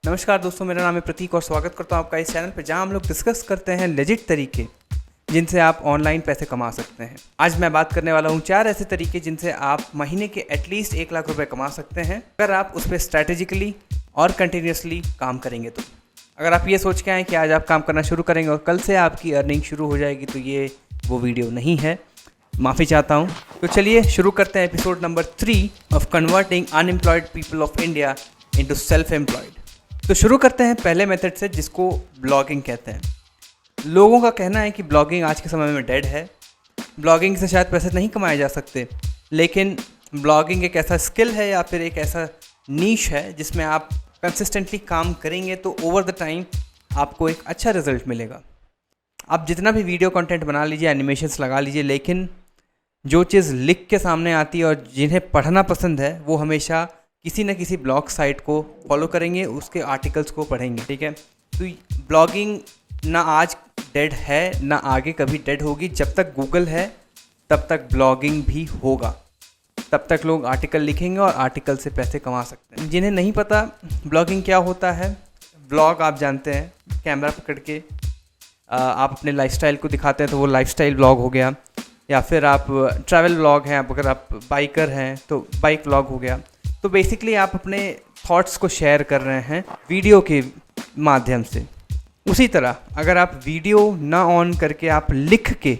नमस्कार दोस्तों, मेरा नाम है प्रतीक और स्वागत करता हूँ आपका इस चैनल पर जहाँ हम लोग डिस्कस करते हैं लेजिट तरीके जिनसे आप ऑनलाइन पैसे कमा सकते हैं। आज मैं बात करने वाला हूँ 4 ऐसे तरीके जिनसे आप महीने के एटलीस्ट 1 लाख रुपए कमा सकते हैं अगर आप उस पर स्ट्रैटेजिकली और कंटिन्यूसली काम करेंगे। तो अगर आप ये सोच के आए कि आज आप काम करना शुरू करेंगे और कल से आपकी अर्निंग शुरू हो जाएगी, तो ये वो वीडियो नहीं है, माफ़ी चाहता हूँ। तो चलिए शुरू करते हैं episode number 3 of converting unemployed people of India into self employed. तो शुरू करते हैं पहले मेथड से, जिसको ब्लॉगिंग कहते हैं। लोगों का कहना है कि ब्लॉगिंग आज के समय में डेड है, ब्लॉगिंग से शायद पैसे नहीं कमाए जा सकते, लेकिन ब्लॉगिंग एक ऐसा स्किल है या फिर एक ऐसा नीश है जिसमें आप कंसिस्टेंटली काम करेंगे तो ओवर द टाइम आपको एक अच्छा रिजल्ट मिलेगा। आप जितना भी वीडियो कंटेंट बना लीजिए, एनिमेशंस लगा लीजिए, लेकिन जो चीज़ लिख के सामने आती है और जिन्हें पढ़ना पसंद है वो हमेशा किसी न किसी ब्लॉग साइट को फॉलो करेंगे, उसके आर्टिकल्स को पढ़ेंगे। ठीक है, तो ब्लॉगिंग ना आज डेड है ना आगे कभी डेड होगी। जब तक गूगल है तब तक ब्लॉगिंग भी होगा, तब तक लोग आर्टिकल लिखेंगे और आर्टिकल से पैसे कमा सकते हैं। जिन्हें नहीं पता ब्लॉगिंग क्या होता है, ब्लॉग आप जानते हैं, कैमरा पकड़ के आप अपने लाइफस्टाइल को दिखाते हैं तो वो लाइफस्टाइल ब्लॉग हो गया, या फिर आप ट्रैवल ब्लॉग हैं, अगर आप बाइकर हैं तो बाइक ब्लॉग हो गया। तो बेसिकली आप अपने थॉट्स को शेयर कर रहे हैं वीडियो के माध्यम से। उसी तरह अगर आप वीडियो ना ऑन करके आप लिख के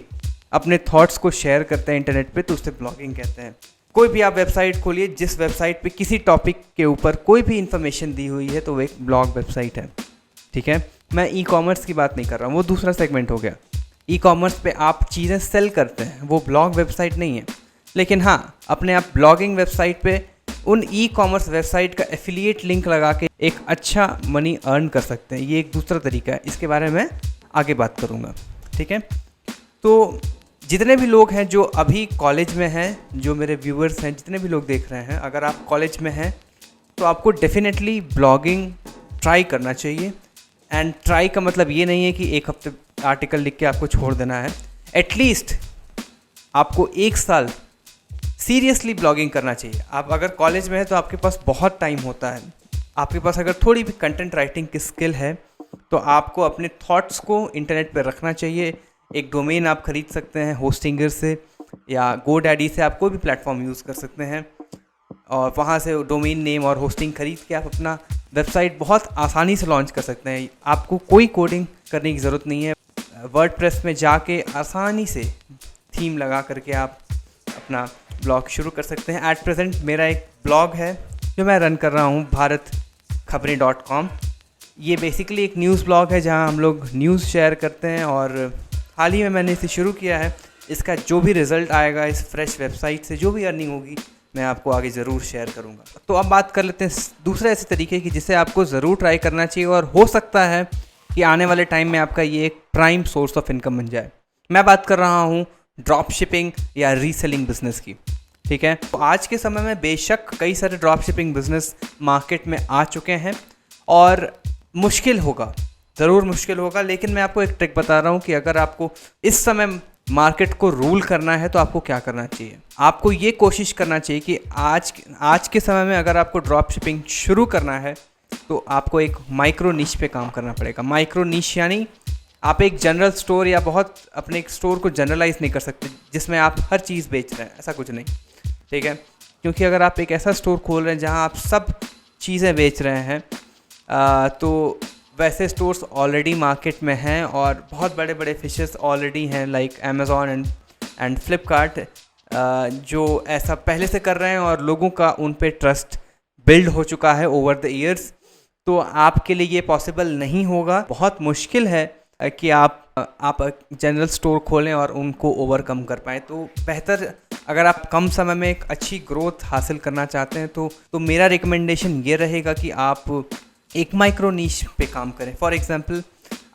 अपने थॉट्स को शेयर करते हैं इंटरनेट पे, तो उसे ब्लॉगिंग कहते हैं। कोई भी आप वेबसाइट खोलिए, जिस वेबसाइट पे किसी टॉपिक के ऊपर कोई भी इन्फॉर्मेशन दी हुई है तो वो एक ब्लॉग वेबसाइट है। ठीक है, मैं ई कॉमर्स की बात नहीं कर रहा हूँ, वो दूसरा सेगमेंट हो गया। ई कॉमर्स पे आप चीज़ें सेल करते हैं, वो ब्लॉग वेबसाइट नहीं है। लेकिन हाँ, अपने आप ब्लॉगिंग वेबसाइट पे उन ई कॉमर्स वेबसाइट का एफिलिएट लिंक लगा के एक अच्छा मनी अर्न कर सकते हैं। ये एक दूसरा तरीका है, इसके बारे में आगे बात करूँगा। ठीक है, तो जितने भी लोग हैं जो अभी कॉलेज में हैं, जो मेरे व्यूअर्स हैं, जितने भी लोग देख रहे हैं, अगर आप कॉलेज में हैं तो आपको डेफिनेटली ब्लॉगिंग ट्राई करना चाहिए। एंड ट्राई का मतलब ये नहीं है कि एक हफ्ते आर्टिकल लिख के आपको छोड़ देना है। एटलीस्ट आपको 1 साल सीरियसली ब्लॉगिंग करना चाहिए। आप अगर कॉलेज में है तो आपके पास बहुत टाइम होता है, आपके पास अगर थोड़ी भी कंटेंट राइटिंग की स्किल है तो आपको अपने थॉट्स को इंटरनेट पर रखना चाहिए। एक डोमेन आप खरीद सकते हैं होस्टिंगर से या GoDaddy से, आप कोई भी प्लेटफॉर्म यूज़ कर सकते हैं और वहाँ से डोमेन नेम और होस्टिंग खरीद के आप अपना वेबसाइट बहुत आसानी से लॉन्च कर सकते हैं। आपको कोई कोडिंग करने की ज़रूरत नहीं है। वर्डप्रेस में जाके आसानी से थीम लगा करके आप अपना ब्लॉग शुरू कर सकते हैं। एट प्रेजेंट मेरा एक ब्लॉग है जो मैं रन कर रहा हूँ, bharatkhabrein.com। ये बेसिकली एक न्यूज़ ब्लॉग है जहाँ हम लोग न्यूज़ शेयर करते हैं और हाल ही में मैंने इसे शुरू किया है। इसका जो भी रिज़ल्ट आएगा इस फ्रेश वेबसाइट से, जो भी अर्निंग होगी, मैं आपको आगे ज़रूर शेयर करूँगा। तो अब बात कर लेते हैं दूसरे ऐसे तरीके की जिसे आपको ज़रूर ट्राई करना चाहिए और हो सकता है कि आने वाले टाइम में आपका ये एक प्राइम सोर्स ऑफ इनकम बन जाए। मैं बात कर रहा हूँ ड्रॉप शिपिंग या रीसेलिंग बिजनेस की। ठीक है, तो आज के समय में बेशक कई सारे ड्रॉप शिपिंग बिजनेस मार्केट में आ चुके हैं और मुश्किल होगा, ज़रूर मुश्किल होगा, लेकिन मैं आपको एक ट्रिक बता रहा हूँ कि अगर आपको इस समय मार्केट को रूल करना है तो आपको क्या करना चाहिए। आपको ये कोशिश करना चाहिए कि आज के समय में अगर आपको ड्रॉप शिपिंग शुरू करना है तो आपको एक माइक्रो नीश पे काम करना पड़ेगा। माइक्रो नीश यानी आप एक जनरल स्टोर या बहुत अपने एक स्टोर को जनरलाइज नहीं कर सकते जिसमें आप हर चीज़ बेच रहे हैं, ऐसा कुछ नहीं। ठीक है, क्योंकि अगर आप एक ऐसा स्टोर खोल रहे हैं जहां आप सब चीज़ें बेच रहे हैं तो वैसे स्टोर्स ऑलरेडी मार्केट में हैं और बहुत बड़े बड़े फिशेस ऑलरेडी हैं, लाइक अमेज़ॉन एंड फ्लिपकार्ट, जो ऐसा पहले से कर रहे हैं और लोगों का उन पे ट्रस्ट बिल्ड हो चुका है ओवर द ईयर्स। तो आपके लिए ये पॉसिबल नहीं होगा, बहुत मुश्किल है कि आप जनरल स्टोर खोलें और उनको ओवरकम कर पाएँ। तो बेहतर, अगर आप कम समय में एक अच्छी ग्रोथ हासिल करना चाहते हैं तो मेरा रिकमेंडेशन ये रहेगा कि आप एक माइक्रो नीश पे काम करें। फॉर एग्जांपल,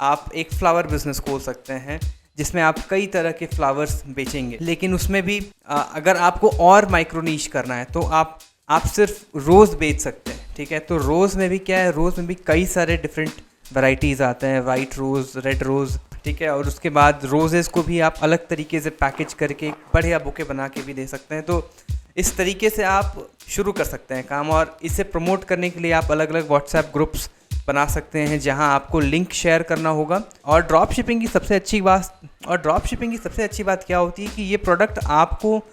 आप एक फ्लावर बिजनेस खोल सकते हैं जिसमें आप कई तरह के फ्लावर्स बेचेंगे, लेकिन उसमें भी अगर आपको और माइक्रो नीश करना है तो आप सिर्फ रोज़ बेच सकते हैं। ठीक है, तो रोज़ में भी क्या है, रोज़ में भी कई सारे डिफरेंट वैराइटीज़ आते हैं, वाइट रोज़, रेड रोज़। ठीक है, और उसके बाद रोजेज़ को भी आप अलग तरीके से पैकेज करके बढ़िया बुके बना के भी दे सकते हैं। तो इस तरीके से आप शुरू कर सकते हैं काम, और इसे प्रमोट करने के लिए आप अलग अलग व्हाट्सएप ग्रुप्स बना सकते हैं जहां आपको लिंक शेयर करना होगा। और ड्रॉप शिपिंग की सबसे अच्छी बात क्या होती है कि ये प्रोडक्ट आपको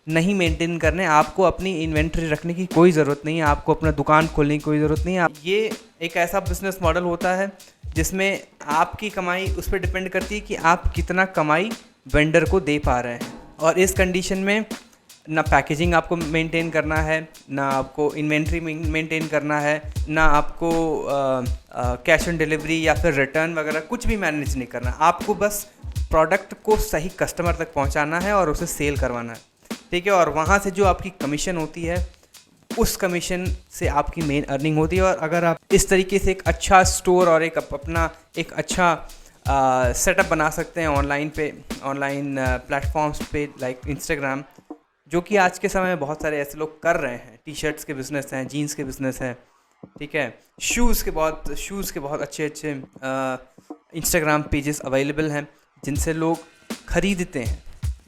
नहीं मेंटेन करने, आपको अपनी इन्वेंट्री रखने की कोई ज़रूरत नहीं है, आपको अपना दुकान खोलने की कोई ज़रूरत नहीं है। ये एक ऐसा बिजनेस मॉडल होता है जिसमें आपकी कमाई उस पर डिपेंड करती है कि आप कितना कमाई वेंडर को दे पा रहे हैं। और इस कंडीशन में ना पैकेजिंग आपको मेंटेन करना है, ना आपको इन्वेंट्री मेंटेन करना है, ना आपको कैश ऑन डिलीवरी या फिर रिटर्न वगैरह कुछ भी मैनेज नहीं करना। आपको बस प्रोडक्ट को सही कस्टमर तक पहुंचाना है और उसे सेल करवाना है, ठीक है। और वहाँ से जो आपकी कमीशन होती है, उस कमीशन से आपकी मेन अर्निंग होती है। और अगर आप इस तरीके से एक अच्छा स्टोर और अपना एक अच्छा सेटअप बना सकते हैं ऑनलाइन प्लेटफॉर्म्स पे लाइक इंस्टाग्राम, जो कि आज के समय में बहुत सारे ऐसे लोग कर रहे हैं। टी शर्ट्स के बिज़नेस हैं, जीन्स के बिज़नेस हैं, ठीक है। शूज़ के बहुत अच्छे इंस्टाग्राम पेजेस अवेलेबल हैं जिनसे लोग ख़रीदते हैं।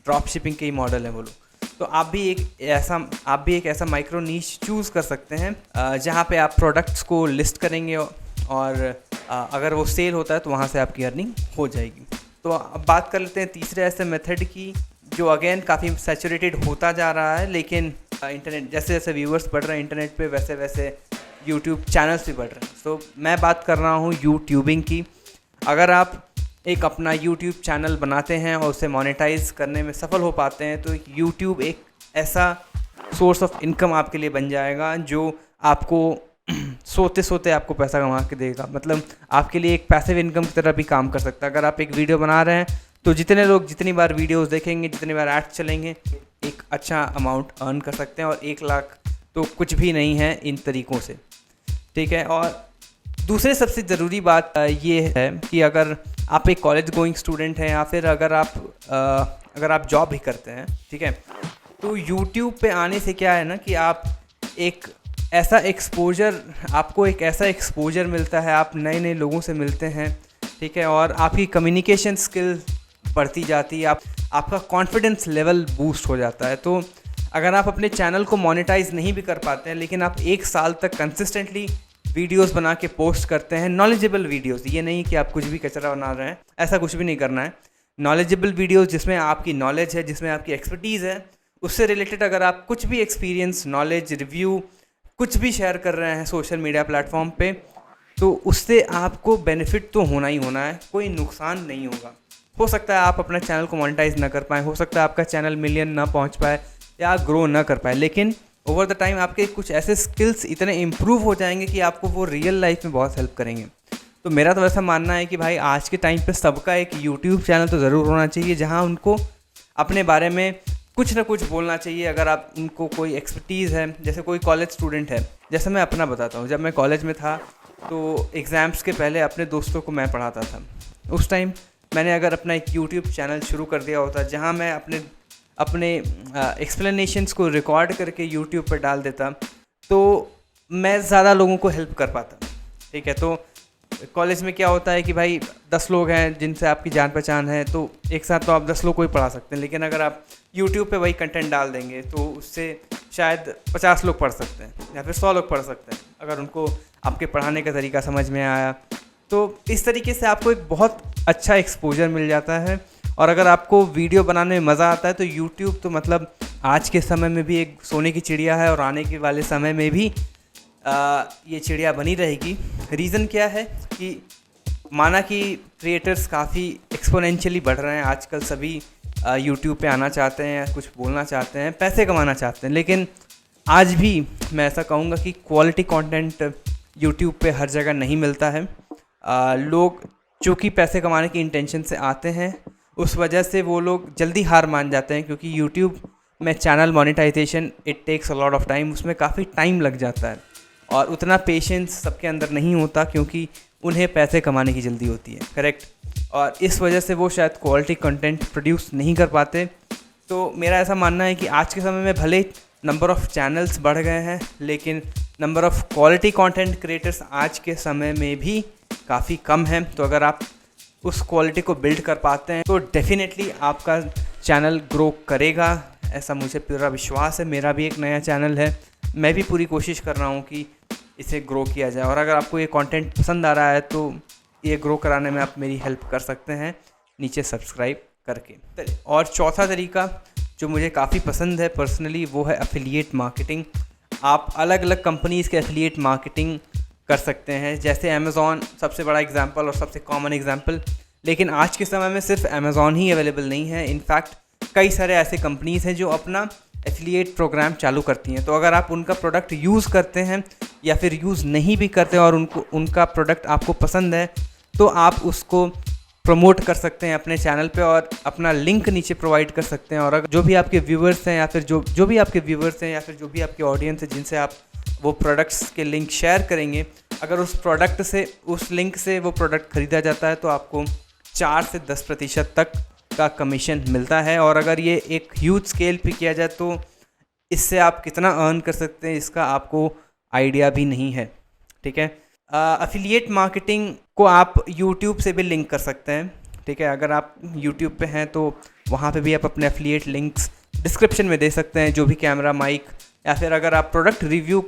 ड्रॉप शिपिंग के ही मॉडल है वो लोग। तो आप भी एक ऐसा माइक्रो नीश चूज़ कर सकते हैं जहाँ पे आप प्रोडक्ट्स को लिस्ट करेंगे और अगर वो सेल होता है तो वहाँ से आपकी अर्निंग हो जाएगी। तो अब बात कर लेते हैं तीसरे ऐसे मेथड की, जो अगेन काफ़ी सैचुरेटेड होता जा रहा है, लेकिन इंटरनेट जैसे जैसे व्यूअर्स बढ़ रहे हैं इंटरनेट पे, वैसे वैसे यूट्यूब चैनल्स भी बढ़ रहे हैं। तो मैं बात कर रहा हूँ यूट्यूबिंग की। अगर आप एक अपना यूट्यूब चैनल बनाते हैं और उसे मोनेटाइज करने में सफल हो पाते हैं तो यूट्यूब एक ऐसा सोर्स ऑफ इनकम आपके लिए बन जाएगा जो आपको सोते सोते आपको पैसा कमा के देगा। मतलब आपके लिए एक पैसिव इनकम की तरह भी काम कर सकता है। अगर आप एक वीडियो बना रहे हैं तो जितने लोग जितनी बार वीडियोस देखेंगे, जितनी बार एड्स चलेंगे, एक अच्छा अमाउंट अर्न कर सकते हैं। और 1 लाख तो कुछ भी नहीं है इन तरीक़ों से, ठीक है। और दूसरी सबसे ज़रूरी बात ये है कि अगर आप एक कॉलेज गोइंग स्टूडेंट हैं या फिर अगर आप जॉब भी करते हैं, ठीक है, तो यूट्यूब पे आने से क्या है ना कि आपको एक ऐसा एक्सपोजर मिलता है, आप नए नए लोगों से मिलते हैं, ठीक है। और आपकी कम्युनिकेशन स्किल बढ़ती जाती है, आपका कॉन्फिडेंस लेवल बूस्ट हो जाता है। तो अगर आप अपने चैनल को मोनेटाइज नहीं भी कर पाते हैं, लेकिन आप 1 साल तक कंसिस्टेंटली वीडियोस बना के पोस्ट करते हैं, नॉलेजेबल वीडियोस, ये नहीं कि आप कुछ भी कचरा बना रहे हैं, ऐसा कुछ भी नहीं करना है। नॉलेजेबल वीडियोस जिसमें आपकी नॉलेज है, जिसमें आपकी एक्सपर्टीज़ है, उससे रिलेटेड अगर आप कुछ भी एक्सपीरियंस, नॉलेज, रिव्यू कुछ भी शेयर कर रहे हैं सोशल मीडिया प्लेटफॉर्म पे, तो उससे आपको बेनिफिट तो होना ही होना है, कोई नुकसान नहीं होगा। हो सकता है आप अपना चैनल को मोनेटाइज ना कर पाएँ, हो सकता है आपका चैनल मिलियन ना पहुँच पाए या ग्रो ना कर पाए, लेकिन ओवर द टाइम आपके कुछ ऐसे स्किल्स इतने इम्प्रूव हो जाएंगे कि आपको वो रियल लाइफ में बहुत हेल्प करेंगे। तो मेरा तो ऐसा मानना है कि भाई आज के टाइम पे सबका एक यूट्यूब चैनल तो ज़रूर होना चाहिए जहां उनको अपने बारे में कुछ ना कुछ बोलना चाहिए। अगर आप उनको कोई एक्सपर्टीज़ है, जैसे कोई कॉलेज स्टूडेंट है, जैसे मैं अपना बताता हूँ, जब मैं कॉलेज में था तो एग्ज़ाम्स के पहले अपने दोस्तों को मैं पढ़ाता था। उस टाइम मैंने अगर अपना एक यूट्यूब चैनल शुरू कर दिया होता जहाँ मैं अपने एक्सप्लेनेशंस को रिकॉर्ड करके यूट्यूब पर डाल देता, तो मैं ज़्यादा लोगों को हेल्प कर पाता, ठीक है। तो कॉलेज में क्या होता है कि भाई 10 लोग हैं जिनसे आपकी जान पहचान है, तो एक साथ तो आप 10 लोग को ही पढ़ा सकते हैं, लेकिन अगर आप यूट्यूब पे वही कंटेंट डाल देंगे तो उससे शायद 50 लोग पढ़ सकते हैं या फिर 100 लोग पढ़ सकते हैं, अगर उनको आपके पढ़ाने का तरीका समझ में आया। तो इस तरीके से आपको एक बहुत अच्छा एक्सपोजर मिल जाता है। और अगर आपको वीडियो बनाने में मज़ा आता है तो यूट्यूब तो मतलब आज के समय में भी एक सोने की चिड़िया है और आने के वाले समय में भी ये चिड़िया बनी रहेगी। रीज़न क्या है कि माना कि क्रिएटर्स काफ़ी एक्सपोनेंशियली बढ़ रहे हैं आजकल, सभी यूट्यूब पे आना चाहते हैं, कुछ बोलना चाहते हैं, पैसे कमाना चाहते हैं, लेकिन आज भी मैं ऐसा कहूँगा कि क्वालिटी कंटेंट यूट्यूब पे हर जगह नहीं मिलता है। लोग चूँकि पैसे कमाने की इंटेंशन से आते हैं, उस वजह से वो लोग जल्दी हार मान जाते हैं, क्योंकि यूट्यूब में channel monetization it takes a lot of time, उसमें काफ़ी टाइम लग जाता है और उतना पेशेंस सबके अंदर नहीं होता, क्योंकि उन्हें पैसे कमाने की जल्दी होती है, करेक्ट। और इस वजह से वो शायद क्वालिटी कंटेंट प्रोड्यूस नहीं कर पाते। तो मेरा ऐसा मानना है कि आज के समय में भले नंबर ऑफ़ चैनल्स बढ़ गए हैं, लेकिन number of quality content creators आज के समय में भी काफ़ी कम है। तो अगर आप उस क्वालिटी को बिल्ड कर पाते हैं तो डेफिनेटली आपका चैनल ग्रो करेगा, ऐसा मुझे पूरा विश्वास है। मेरा भी एक नया चैनल है, मैं भी पूरी कोशिश कर रहा हूँ कि इसे ग्रो किया जाए। और अगर आपको ये कंटेंट पसंद आ रहा है तो ये ग्रो कराने में आप मेरी हेल्प कर सकते हैं नीचे सब्सक्राइब करके। और चौथा तरीका जो मुझे काफ़ी पसंद है पर्सनली, वो है एफिलिएट मार्केटिंग। आप अलग अलग कंपनीज़ के एफिलिएट मार्केटिंग कर सकते हैं, जैसे अमेज़ॉन सबसे बड़ा एग्जांपल और सबसे कॉमन एग्जांपल। लेकिन आज के समय में सिर्फ अमेज़ॉन ही अवेलेबल नहीं है, इनफैक्ट कई सारे ऐसे कंपनीज़ हैं जो अपना एफिलिएट प्रोग्राम चालू करती हैं। तो अगर आप उनका प्रोडक्ट यूज़ करते हैं या फिर यूज़ नहीं भी करते और उनका प्रोडक्ट आपको पसंद है, तो आप उसको प्रमोट कर सकते हैं अपने चैनल पे और अपना लिंक नीचे प्रोवाइड कर सकते हैं। और अगर जो भी आपके व्यूवर्स हैं या फिर जो भी आपके व्यूवर्स हैं या फिर जो भी आपकी ऑडियंस है जिनसे आप वो प्रोडक्ट्स के लिंक शेयर करेंगे, अगर उस लिंक से वो प्रोडक्ट ख़रीदा जाता है तो आपको 4 से 10% तक का कमीशन मिलता है। और अगर ये एक ह्यूज स्केल पे किया जाए तो इससे आप कितना अर्न कर सकते हैं इसका आपको आइडिया भी नहीं है, ठीक है। एफिलिएट मार्केटिंग को आप यूट्यूब से भी लिंक कर सकते हैं, ठीक है। अगर आप यूट्यूब पे हैं तो वहाँ पे भी आप अपने एफिलिएट लिंक्स डिस्क्रिप्शन में दे सकते हैं, जो भी कैमरा, माइक, या फिर अगर आप प्रोडक्ट रिव्यू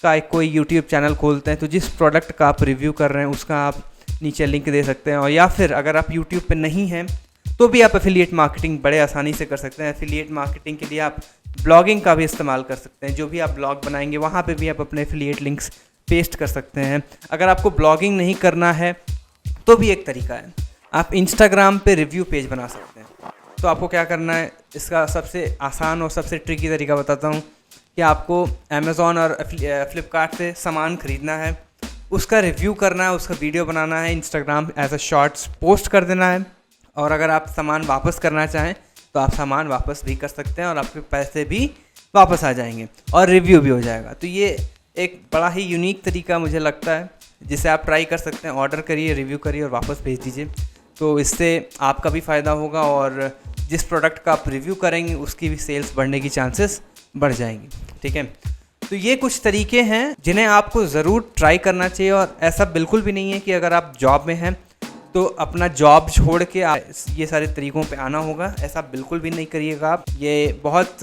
का कोई यूट्यूब चैनल खोलते हैं तो जिस प्रोडक्ट का आप रिव्यू कर रहे हैं उसका आप नीचे लिंक दे सकते हैं। और या फिर अगर आप यूट्यूब पे नहीं हैं तो भी आप एफिलिएट मार्केटिंग बड़े आसानी से कर सकते हैं। एफिलिएट मार्केटिंग के लिए आप ब्लॉगिंग का भी इस्तेमाल कर सकते हैं, जो भी आप ब्लॉग बनाएंगे वहाँ पे भी आप अपने एफिलिएट लिंक्स पेस्ट कर सकते हैं। अगर आपको ब्लॉगिंग नहीं करना है तो भी एक तरीका है, आप इंस्टाग्राम पे रिव्यू पेज बना सकते हैं। तो आपको क्या करना है, इसका सबसे आसान और सबसे ट्रिकी तरीका बताता हूँ कि आपको अमेज़ॉन और फ्लिपकार्ट से सामान ख़रीदना है, उसका रिव्यू करना है, उसका वीडियो बनाना है, Instagram as a shorts post कर देना है। और अगर आप सामान वापस करना चाहें तो आप सामान वापस भी कर सकते हैं और आपके पैसे भी वापस आ जाएंगे और रिव्यू भी हो जाएगा। तो ये एक बड़ा ही यूनिक तरीका मुझे लगता है जिसे आप ट्राई कर सकते हैं। ऑर्डर करिए, रिव्यू करिए और वापस भेज दीजिए, तो इससे आपका भी फ़ायदा होगा और जिस प्रोडक्ट का आप रिव्यू करेंगे उसकी भी सेल्स बढ़ने की चांसेस बढ़ जाएंगी, ठीक है। तो ये कुछ तरीके हैं जिन्हें आपको ज़रूर ट्राई करना चाहिए। और ऐसा बिल्कुल भी नहीं है कि अगर आप जॉब में हैं तो अपना जॉब छोड़ के ये सारे तरीक़ों पे आना होगा, ऐसा बिल्कुल भी नहीं करिएगा आप। ये बहुत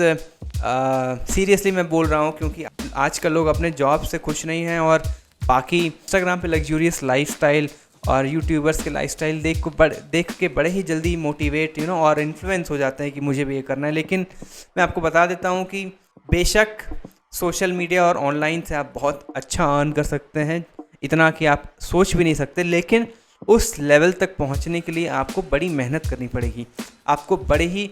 सीरियसली मैं बोल रहा हूँ, क्योंकि आजकल लोग अपने जॉब से खुश नहीं हैं और बाकी इंस्टाग्राम पे लग्जूरियस लाइफस्टाइल और यूट्यूबर्स के लाइफस्टाइल देख के बड़े ही जल्दी मोटिवेट और इन्फ्लुएंस हो जाते हैं कि मुझे भी ये करना है। लेकिन मैं आपको बता देता हूँ कि बेशक सोशल मीडिया और ऑनलाइन से आप बहुत अच्छा अर्न कर सकते हैं, इतना कि आप सोच भी नहीं सकते। लेकिन उस लेवल तक पहुंचने के लिए आपको बड़ी मेहनत करनी पड़ेगी, आपको बड़े ही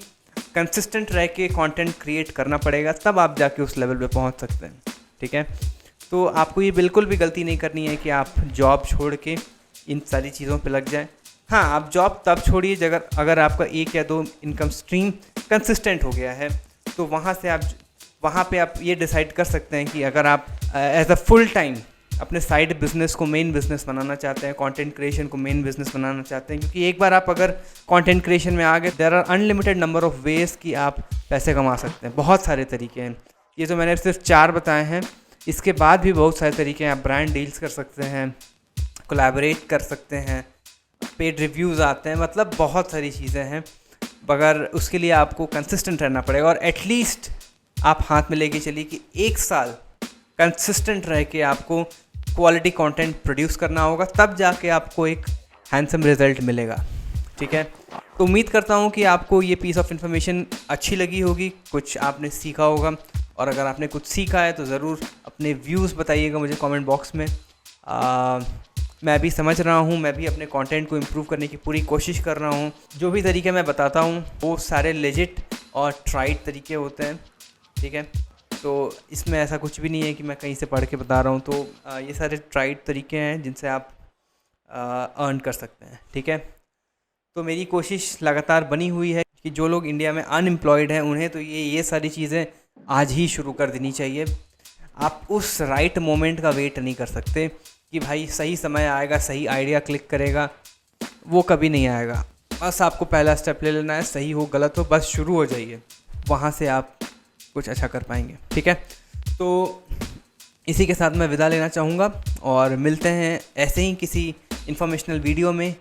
कंसिस्टेंट रह के कंटेंट क्रिएट करना पड़ेगा, तब आप जाके उस लेवल पे पहुंच सकते हैं, ठीक है। तो आपको ये बिल्कुल भी गलती नहीं करनी है कि आप जॉब छोड़ के इन सारी चीज़ों पे लग जाएं। हाँ, आप जॉब तब छोड़िए अगर आपका 1 या 2 इनकम स्ट्रीम कंसिस्टेंट हो गया है, तो वहाँ पे आप ये डिसाइड कर सकते हैं कि अगर आप एज अ फुल टाइम अपने साइड बिजनेस को मेन बिजनेस बनाना चाहते हैं, कंटेंट क्रिएशन को मेन बिजनेस बनाना चाहते हैं, क्योंकि एक बार आप अगर कंटेंट क्रिएशन में आ गए, there are unlimited number of ways कि आप पैसे कमा सकते हैं। बहुत सारे तरीके हैं, ये तो मैंने सिर्फ 4 बताए हैं, इसके बाद भी बहुत सारे तरीके हैं। आप ब्रांड डील्स कर सकते हैं, कोलैबोरेट कर सकते हैं, पेड रिव्यूज़ आते हैं, मतलब बहुत सारी चीज़ें हैं। मगर उसके लिए आपको कंसिस्टेंट रहना पड़ेगा और एटलीस्ट आप हाथ में लेके चलिए कि 1 साल कंसिस्टेंट रह के आपको क्वालिटी कंटेंट प्रोड्यूस करना होगा, तब जाके आपको एक हैंडसम रिजल्ट मिलेगा, ठीक है। तो उम्मीद करता हूँ कि आपको ये पीस ऑफ इन्फॉर्मेशन अच्छी लगी होगी, कुछ आपने सीखा होगा। और अगर आपने कुछ सीखा है तो ज़रूर अपने व्यूज़ बताइएगा मुझे कमेंट बॉक्स में। मैं भी समझ रहा हूँ, मैं भी अपने कंटेंट को इम्प्रूव करने की पूरी कोशिश कर रहा हूँ। जो भी तरीके मैं बताता हूँ वो सारे लेजिट और ट्राइड तरीके होते हैं, ठीक है। तो इसमें ऐसा कुछ भी नहीं है कि मैं कहीं से पढ़ के बता रहा हूँ। तो ये सारे ट्राइड तरीके हैं जिनसे आप अर्न कर सकते हैं, ठीक है। तो मेरी कोशिश लगातार बनी हुई है कि जो लोग इंडिया में अनएम्प्लॉयड हैं उन्हें तो ये सारी चीज़ें आज ही शुरू कर देनी चाहिए। आप उस राइट मोमेंट का वेट नहीं कर सकते कि भाई सही समय आएगा, सही आइडिया क्लिक करेगा, वो कभी नहीं आएगा। बस आपको पहला स्टेप ले लेना है, सही हो गलत हो, बस शुरू हो जाइए, वहाँ से आप कुछ अच्छा कर पाएंगे, ठीक है। तो इसी के साथ मैं विदा लेना चाहूँगा और मिलते हैं ऐसे ही किसी इन्फॉर्मेशनल वीडियो में।